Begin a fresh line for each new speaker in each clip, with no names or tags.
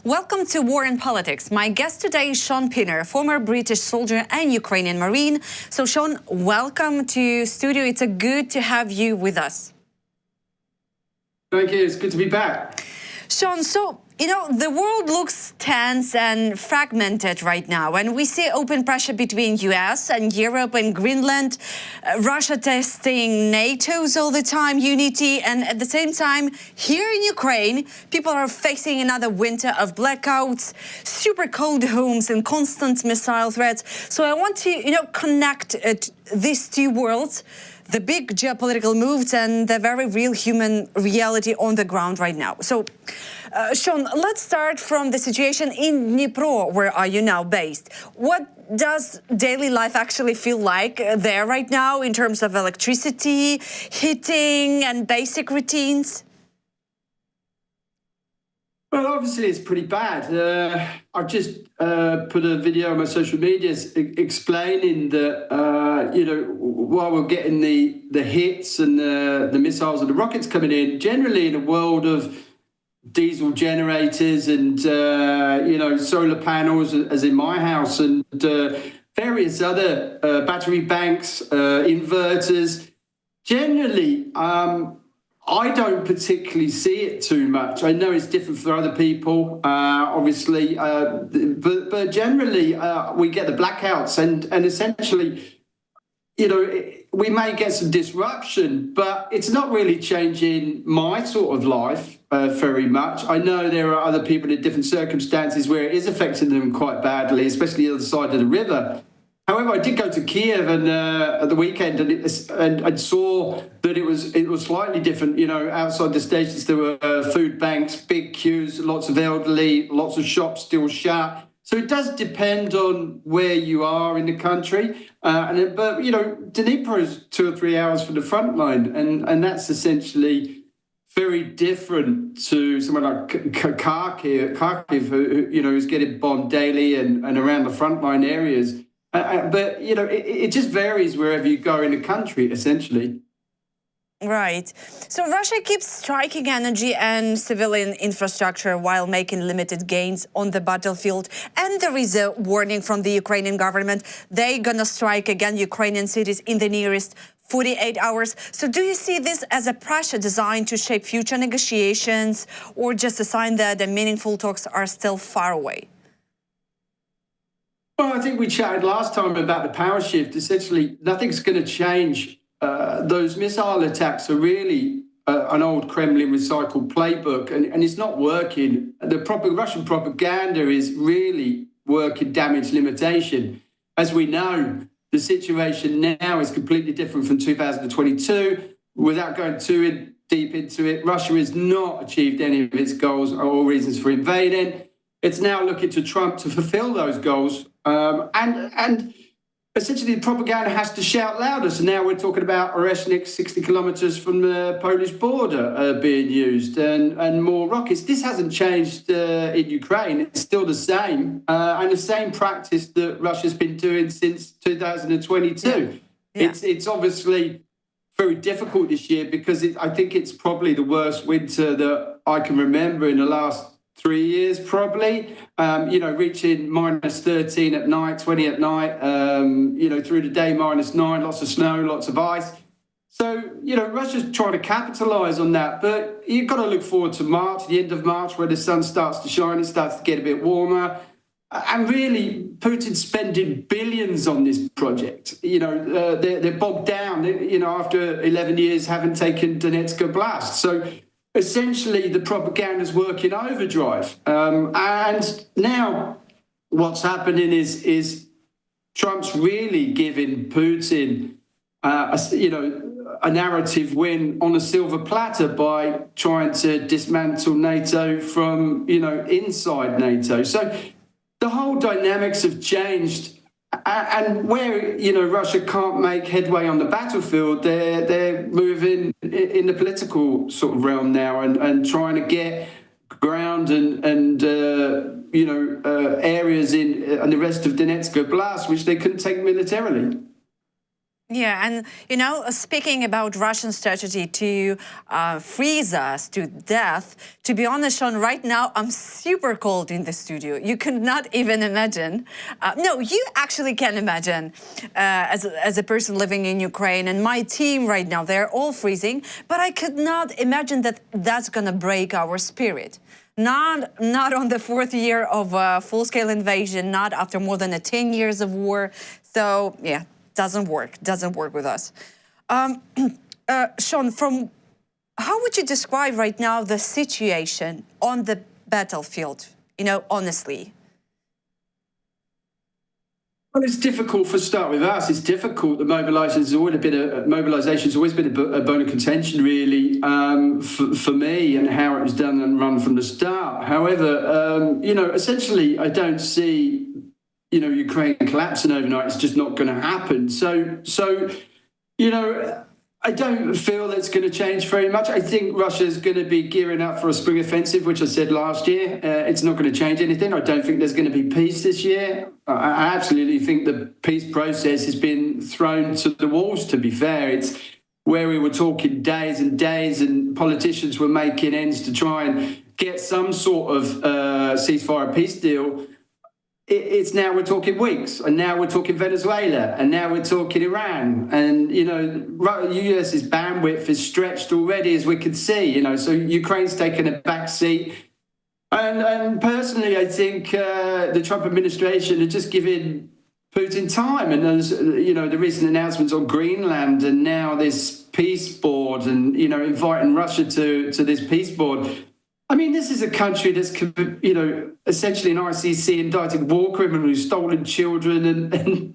Welcome to War and Politics. My guest today is Shaun, former British soldier and Ukrainian Marine. So Shaun, welcome to studio. It's good to have you with us.
Thank you. It's good to be back.
Shaun, so, the world looks tense and fragmented right now, and we see open pressure between US and Europe and Greenland, Russia testing NATO's all the time unity, and at the same time, here in Ukraine, people are facing another winter of blackouts, super cold homes and constant missile threats. So I want to, connect these two worlds, the big geopolitical moves and the very real human reality on the ground right now. So, Shaun, let's start from the situation in Dnipro. Where are you now based? What does daily life actually feel like there right now in terms of electricity, heating, and basic routines?
Well, obviously it's pretty bad. I've just put a video on my social media explaining that, while we're getting the hits and the missiles and the rockets coming in, generally in a world of diesel generators and, solar panels, as in my house, and various other battery banks, inverters, generally, I don't particularly see it too much. I know it's different for other people, obviously, but generally we get the blackouts and essentially, we may get some disruption, but it's not really changing my sort of life very much. I know there are other people in different circumstances where it is affecting them quite badly, especially the other side of the river. However, I did go to Kiev and at the weekend, and I saw that it was slightly different. Outside the stations there were food banks, big queues, lots of elderly, lots of shops still shut. So it does depend on where you are in the country. But Dnipro is 2 or 3 hours from the front line, and that's essentially very different to someone like Kharkiv, who is getting bombed daily and around the frontline areas. But it just varies wherever you go in the country, essentially.
Right. So Russia keeps striking energy and civilian infrastructure while making limited gains on the battlefield. And there is a warning from the Ukrainian government. They're going to strike again Ukrainian cities in the nearest 48 hours. So do you see this as a pressure designed to shape future negotiations, or just a sign that the meaningful talks are still far away?
Well, I think we chatted last time about the power shift. Essentially, nothing's going to change. Those missile attacks are really an old Kremlin recycled playbook, and it's not working. The Russian propaganda is really working damage limitation. As we know, the situation now is completely different from 2022. Without going too deep into it, Russia has not achieved any of its goals or reasons for invading. It's now looking to Trump to fulfill those goals. And essentially the propaganda has to shout louder. So now we're talking about Oreshnik 60 kilometers from the Polish border being used and more rockets. This hasn't changed in Ukraine. It's still the same. And the same practice that Russia's been doing since 2022. Yeah. It's obviously very difficult this year because I think it's probably the worst winter that I can remember in the last 3 years, probably, reaching minus 13 at night, 20 at night, through the day, -9, lots of snow, lots of ice. So, Russia's trying to capitalize on that. But you've got to look forward to March, the end of March, where the sun starts to shine, it starts to get a bit warmer. And really, Putin's spending billions on this project. They're bogged down, after 11 years haven't taken Donetsk Oblast. So, essentially, the propaganda is working overdrive. And now what's happening is Trump's really giving Putin, a narrative win on a silver platter by trying to dismantle NATO from, inside NATO. So the whole dynamics have changed. And where, Russia can't make headway on the battlefield, they're moving in the political sort of realm now and trying to get ground and areas in and the rest of Donetsk Oblast, which they couldn't take militarily.
Yeah, and speaking about Russian strategy to freeze us to death, to be honest, Shaun, right now I'm super cold in the studio. You could not even imagine. No, you actually can imagine as a person living in Ukraine, and my team right now, they're all freezing, but I could not imagine that that's gonna break our spirit. Not on the fourth year of a full-scale invasion, not after more than 10 years of war. So, yeah. Doesn't work with us. Shaun, how would you describe right now the situation on the battlefield, honestly?
Well, it's difficult for start with us. It's difficult. The mobilisation's always been a bone of contention, really, for me, and how it was done and run from the start. However, essentially, I don't see Ukraine collapsing overnight. It's just not going to happen. So, I don't feel that it's going to change very much. I think Russia's going to be gearing up for a spring offensive, which I said last year. It's not going to change anything. I don't think there's going to be peace this year. I absolutely think the peace process has been thrown to the walls, to be fair. It's where we were talking days and days and politicians were making ends to try and get some sort of ceasefire peace deal. It's now we're talking weeks, and now we're talking Venezuela, and now we're talking Iran, and US's bandwidth is stretched already, as we can see. So Ukraine's taken a back seat, and personally, I think the Trump administration are just giving Putin time, and there's the recent announcements on Greenland, and now this peace board, and inviting Russia to this peace board. I mean, this is a country that's, essentially an ICC indicted war criminal who's stolen children and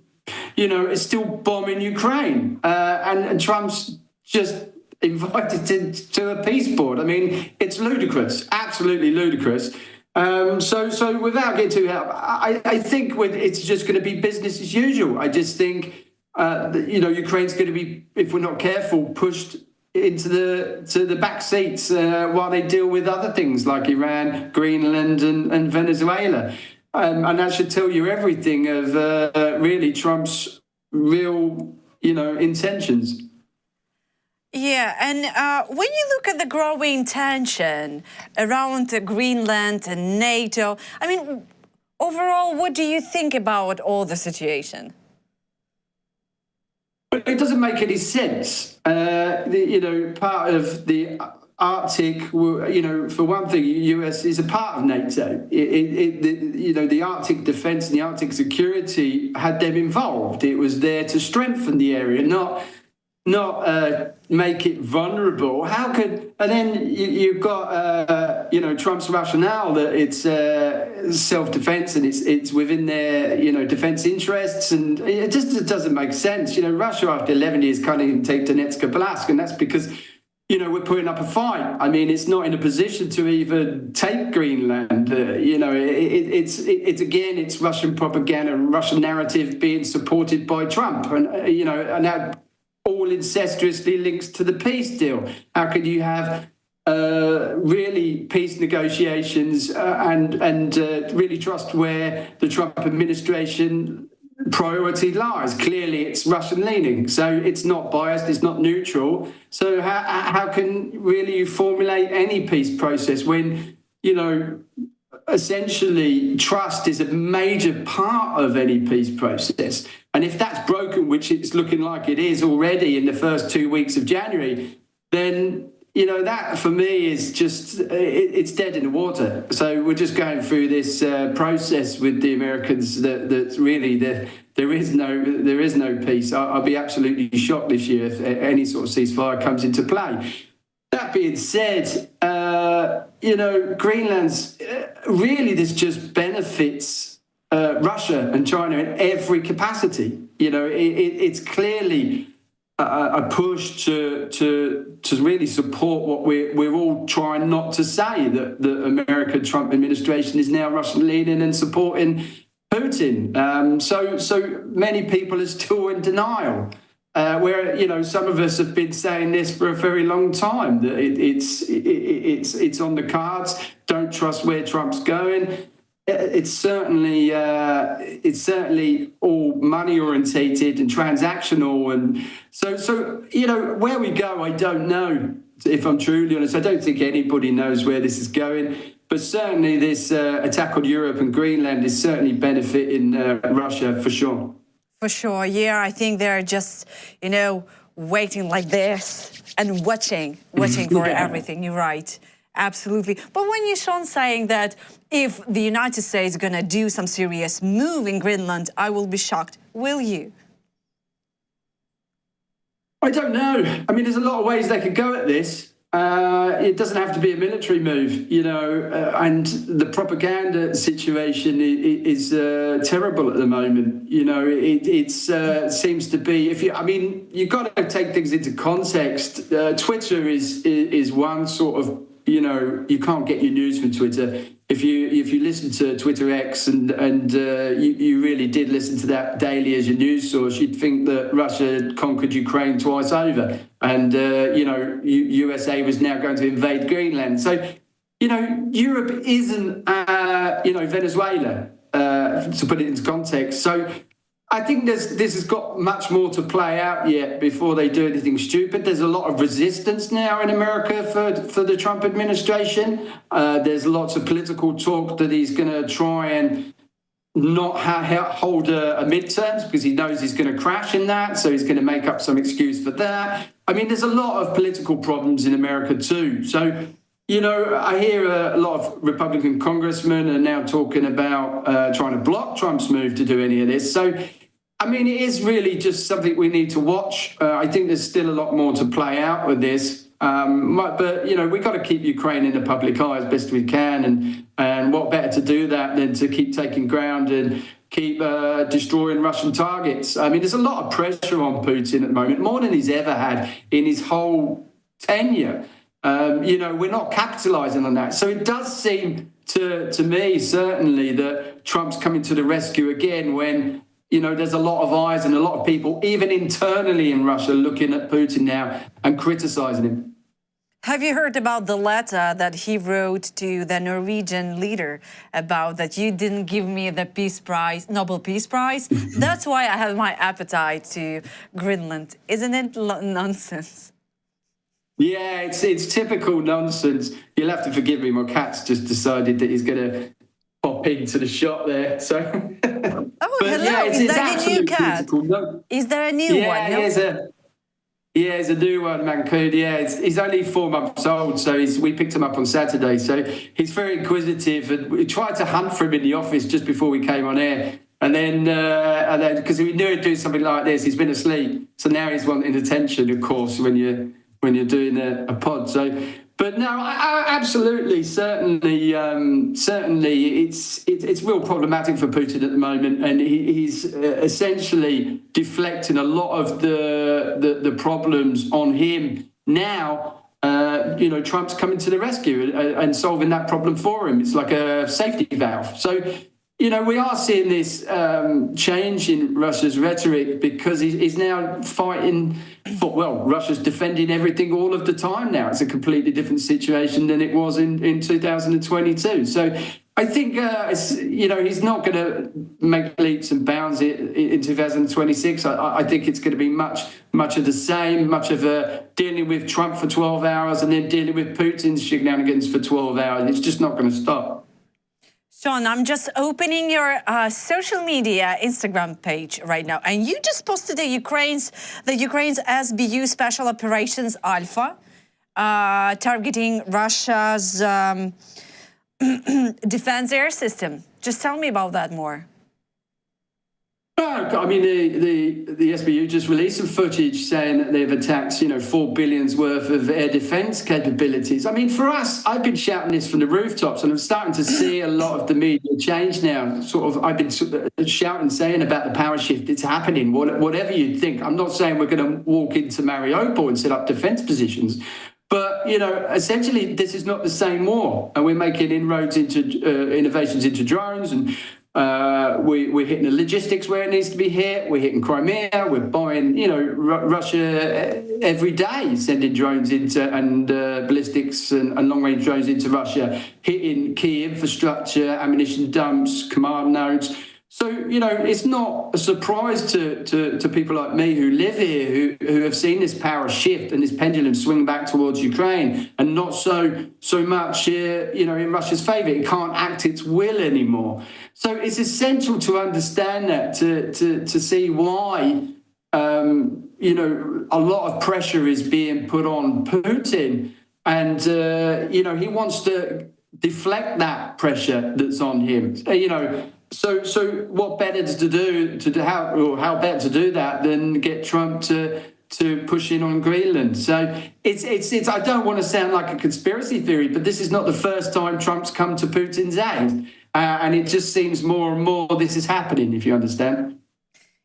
is still bombing Ukraine. And Trump's just invited to a peace board. I mean, it's ludicrous, absolutely ludicrous. So without getting too I think it's just going to be business as usual. I just think, Ukraine's going to be, if we're not careful, pushed into the back seats while they deal with other things like Iran, Greenland, and Venezuela, and that should tell you everything of really Trump's real, intentions.
Yeah, and when you look at the growing tension around Greenland and NATO, I mean, overall, what do you think about all the situation?
But it doesn't make any sense. Part of the Arctic, for one thing, the US is a part of NATO. The Arctic defence and the Arctic security had them involved. It was there to strengthen the area, not make it vulnerable. And then you've got, Trump's rationale that it's self-defense and it's within their, defense interests. And it just doesn't make sense. Russia after 11 years can't even take Donetsk or Blask. And that's because, we're putting up a fight. I mean, it's not in a position to even take Greenland. It's Russian propaganda, Russian narrative being supported by Trump. And, and that all incestuously links to the peace deal. How could you have really peace negotiations and really trust where the Trump administration priority lies? Clearly, it's Russian leaning, so it's not biased, it's not neutral. So how can really you formulate any peace process when essentially trust is a major part of any peace process? And if that's broken, which it's looking like it is already in the first 2 weeks of January, then that for me is just it's dead in the water. So we're just going through this process with the Americans that really there is no peace. I'll be absolutely shocked this year if any sort of ceasefire comes into play. That being said, Greenland's really this just benefits Russia and China in every capacity. It's clearly a push to really support what we're all trying not to say, that the American Trump administration is now Russian leading and supporting Putin. So many people are still in denial. Where some of us have been saying this for a very long time, that it's on the cards. Don't trust where Trump's going. it's certainly all money orientated and transactional, and so where we go, I don't know. If I'm truly honest, I don't think anybody knows where this is going. But certainly, this attack on Europe and Greenland is certainly benefiting Russia for sure.
For sure, yeah. I think they're just waiting like this and watching for everything. You're right. Absolutely. But when you're, Shaun, saying that if the United States is going to do some serious move in Greenland, I will be shocked. Will you?
I don't know. I mean, there's a lot of ways they could go at this. It doesn't have to be a military move, and the propaganda situation is terrible at the moment. It seems to be, you've got to take things into context. Twitter is one sort of, you can't get your news from Twitter. If you listen to Twitter X and you really did listen to that daily as your news source, you'd think that Russia conquered Ukraine twice over, and USA was now going to invade Greenland. So Europe isn't Venezuela, to put it into context. So I think this has got much more to play out yet before they do anything stupid. There's a lot of resistance now in America for the Trump administration. There's lots of political talk that he's going to try and not hold a midterms because he knows he's going to crash in that. So he's going to make up some excuse for that. I mean, there's a lot of political problems in America too. So, I hear a lot of Republican congressmen are now talking about trying to block Trump's move to do any of this. So, it is really just something we need to watch. I think there's still a lot more to play out with this. But we've got to keep Ukraine in the public eye as best we can. And what better to do that than to keep taking ground and keep destroying Russian targets. There's a lot of pressure on Putin at the moment, more than he's ever had in his whole tenure. We're not capitalizing on that. So it does seem to me, certainly, that Trump's coming to the rescue again when, there's a lot of eyes and a lot of people, even internally in Russia, looking at Putin now and criticizing him.
Have you heard about the letter that he wrote to the Norwegian leader about that you didn't give me the Peace Prize, Nobel Peace Prize? That's why I have my appetite to Greenland. Isn't it nonsense?
Yeah, it's typical nonsense. You'll have to forgive me. My cat's just decided that he's going to pop into the shop there. So.
Oh, hello! Yeah, is that a new cat?
No.
Is there a new one? No?
He's a new one, Mancoon. Yeah, he's only 4 months old, so we picked him up on Saturday. So he's very inquisitive, and we tried to hunt for him in the office just before we came on air. And then because we knew he'd do something like this, he's been asleep. So now he's wanting attention, of course, when you're doing a pod. So, but no, absolutely, certainly, it's real problematic for Putin at the moment, and he's essentially deflecting a lot of the problems on him now. Trump's coming to the rescue and solving that problem for him. It's like a safety valve. So. We are seeing this change in Russia's rhetoric because he's now fighting for, Russia's defending everything all of the time now. It's a completely different situation than it was in 2022. So I think, he's not going to make leaps and bounds in 2026. I think it's going to be much of the same, much of dealing with Trump for 12 hours and then dealing with Putin's shenanigans for 12 hours. It's just not going to stop.
Shaun, I'm just opening your social media Instagram page right now, and you just posted the Ukraine's SBU Special Operations Alpha targeting Russia's defense air system. Just tell me about that more.
The SBU just released some footage saying that they've attacked, $4 billion worth of air defense capabilities. For us, I've been shouting this from the rooftops, and I'm starting to see a lot of the media change now. I've been shouting, saying about the power shift. It's happening, whatever you think. I'm not saying we're going to walk into Mariupol and set up defense positions. But, essentially, this is not the same war. And we're making inroads into innovations into drones and We're hitting the logistics where it needs to be hit. We're hitting Crimea. We're buying, Russia every day, sending drones into and ballistics and long-range drones into Russia, hitting key infrastructure, ammunition dumps, command nodes. So, it's not a surprise to people like me who live here, who have seen this power shift and this pendulum swing back towards Ukraine, and not so much, in Russia's favour. It can't act its will anymore. So it's essential to understand that, to see why, a lot of pressure is being put on Putin. And, he wants to deflect that pressure that's on him, So what better to do how better to do that than get Trump to push in on Greenland? So it's I don't want to sound like a conspiracy theory, but this is not the first time Trump's come to Putin's aid, and it just seems more and more this is happening, if you understand.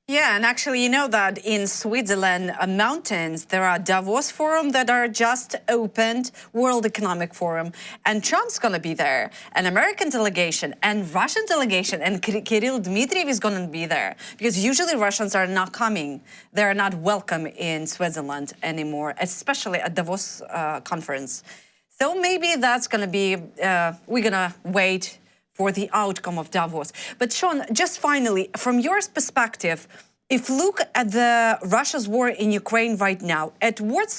Yeah, and actually, you know that in Switzerland mountains, there are Davos Forum that are just opened, World Economic Forum, and Trump's going to be there, an American delegation and Russian delegation, and Kirill Dmitriev is going to be there, because usually Russians are not coming. They're not welcome in Switzerland anymore, especially at Davos conference. So maybe that's going to be, we're going to wait for the outcome of Davos. But Shaun, just finally, from your perspective, if look at the Russia's war in Ukraine right now, at what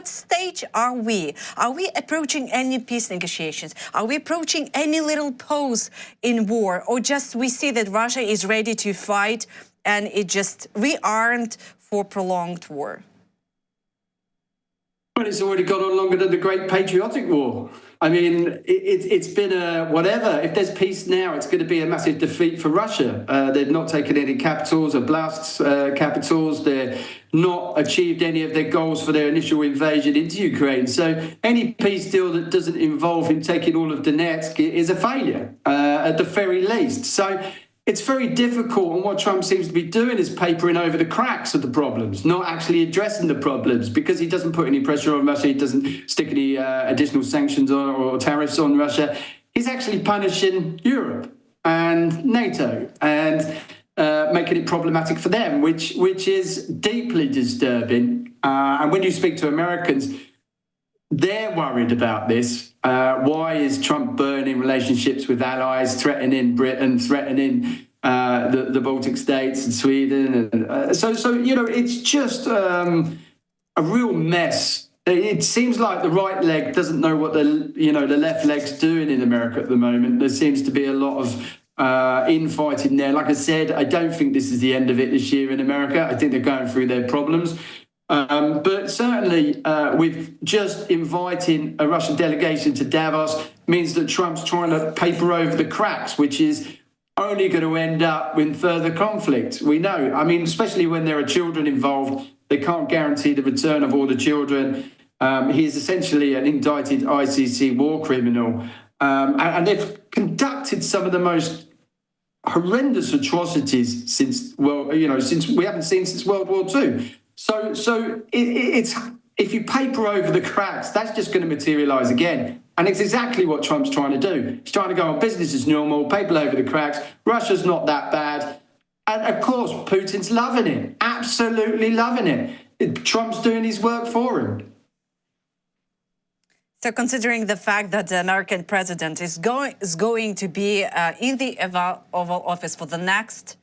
stage are we? Are we approaching any peace negotiations? Are we approaching any little pause in war? Or just we see that Russia is ready to fight and it just rearmed for prolonged war?
Well, it's already gone on longer than the Great Patriotic War. I mean, it's been a whatever. If there's peace now, it's going to be a massive defeat for Russia. They've not taken any capitals, Oblast's capitals. They've not achieved any of their goals for their initial invasion into Ukraine. So any peace deal that doesn't involve him taking all of Donetsk is a failure, at the very least. So it's very difficult, and what Trump seems to be doing is papering over the cracks of the problems, not actually addressing the problems, because he doesn't put any pressure on Russia, he doesn't stick any additional sanctions or tariffs on Russia. He's actually punishing Europe and NATO and making it problematic for them, which is deeply disturbing. And when you speak to Americans, they're worried about this. Why is Trump burning relationships with allies, threatening Britain, threatening the Baltic states and Sweden? And so it's just a real mess. It seems like the right leg doesn't know what the left leg's doing in America at the moment. There seems to be a lot of infighting there. Like I said, I don't think this is the end of it this year in America. I think they're going through their problems. But certainly, with just inviting a Russian delegation to Davos means that Trump's trying to paper over the cracks, which is only going to end up in further conflict. We know. I mean, especially when there are children involved, they can't guarantee the return of all the children. He is essentially an indicted ICC war criminal. And they've conducted some of the most horrendous atrocities since we haven't seen since World War II. So it's if you paper over the cracks, that's just going to materialise again. And it's exactly what Trump's trying to do. He's trying to go on business as normal, paper over the cracks. Russia's not that bad. And of course, Putin's loving it, absolutely loving it. Trump's doing his work for him.
So considering the fact that the American president is going to be in the Oval Office for the next,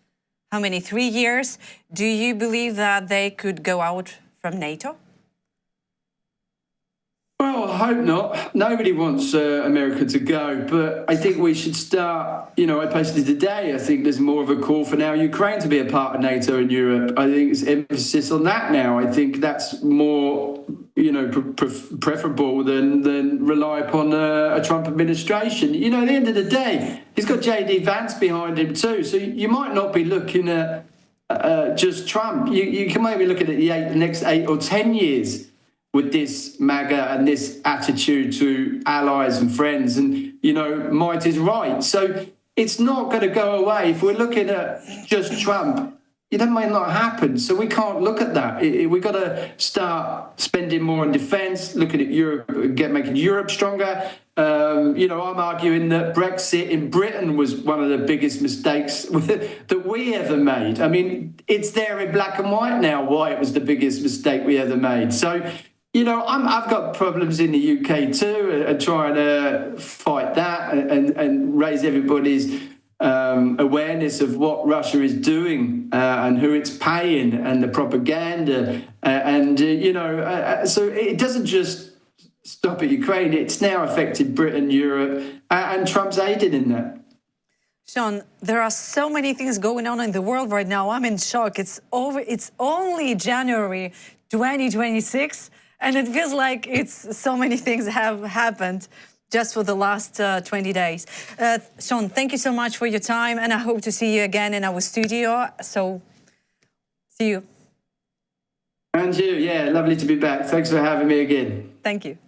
3 years, do you believe that they could go out from NATO?
Well, I hope not. Nobody wants America to go, but I think we should start, I posted today, I think there's more of a call for now Ukraine to be a part of NATO and Europe. I think it's emphasis on that now. I think that's more, preferable than rely upon a Trump administration. At the end of the day, he's got J.D. Vance behind him too, so you might not be looking at just Trump. You can maybe look at the next 8 or 10 years with this MAGA and this attitude to allies and friends. And, might is right. So it's not going to go away. If we're looking at just Trump, that might not happen. So we can't look at that. We've got to start spending more on defence, looking at Europe, making Europe stronger. I'm arguing that Brexit in Britain was one of the biggest mistakes that we ever made. I mean, it's there in black and white now why it was the biggest mistake we ever made. So, I've got problems in the UK too, and trying to fight that and raise everybody's awareness of what Russia is doing and who it's paying and the propaganda. So it doesn't just stop at Ukraine. It's now affected Britain, Europe, and Trump's aided in that.
Shaun, there are so many things going on in the world right now. I'm in shock. It's only January 2026, and it feels like so many things have happened just for the last 20 days. Shaun, thank you so much for your time, and I hope to see you again in our studio. So, see you.
And you, yeah, lovely to be back. Thanks for having me again.
Thank you.